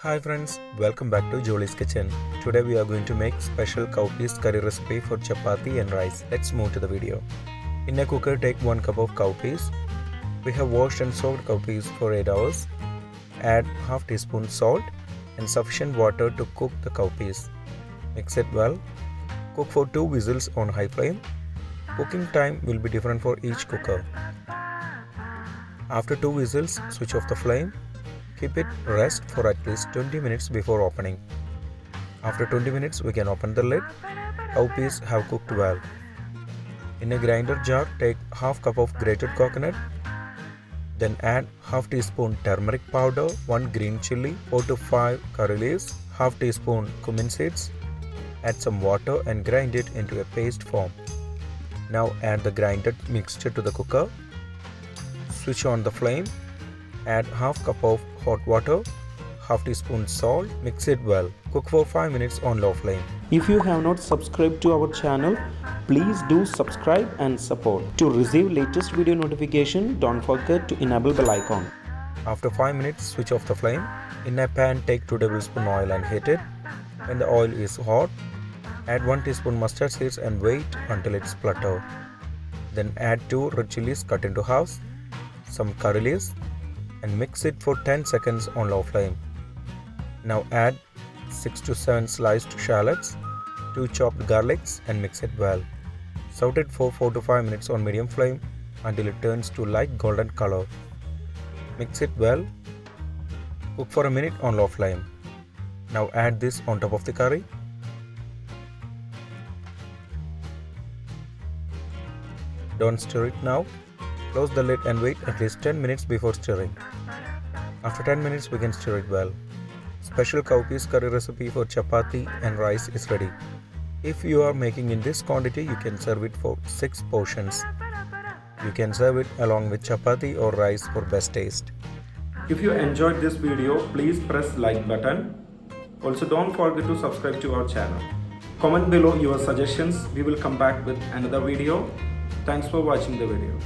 Hi friends, welcome back to Jolys kitchen. Today we are going to make special cowpeas curry recipe for chapati and rice. Let's move to the video. In a cooker, take 1 cup of cowpeas. We have washed and soaked cowpeas for 8 hours. Add half teaspoon salt and sufficient water to cook the cowpeas. Mix it well. Cook for 2 whistles on high flame. Cooking time will be different for each cooker. After 2 whistles, switch off the flame. Keep it rest for at least 20 minutes before opening. After 20 minutes, we can open the lid. Cowpeas have cooked well. In a grinder jar, take half cup of grated coconut. Then add half teaspoon turmeric powder, 1 green chili, 4 to 5 curry leaves, half teaspoon cumin seeds. Add some water and grind it into a paste form. Now add the grinded mixture to the cooker. Switch on the flame. Add half cup of hot water, half teaspoon salt, mix it well. Cook for 5 minutes on low flame. If you have not subscribed to our channel, please do subscribe and support. To receive latest video notification, don't forget to enable bell icon. After 5 minutes, switch off the flame. In a pan, take 2 tablespoons oil and heat it. When the oil is hot, add 1 teaspoon mustard seeds and wait until it splutters. Then add 2 red chilies cut into halves, some curry leaves, and mix it for 10 seconds on low flame. Now add 6 to 7 sliced shallots, 2 chopped garlics and mix it well. Saute it for 4 to 5 minutes on medium flame until it turns to light golden color. Mix it well. Cook for a minute on low flame. Now add this on top of the curry. Don't stir it now. Close the lid and wait at least 10 minutes before stirring. After 10 minutes, we can stir it well. Special cowpeas curry recipe for chapati and rice is ready. If you are making in this quantity, you can serve it for 6 portions. You can serve it along with chapati or rice for best taste. If you enjoyed this video, please press like button. Also don't forget to subscribe to our channel. Comment below your suggestions. We will come back with another video. Thanks for watching the video.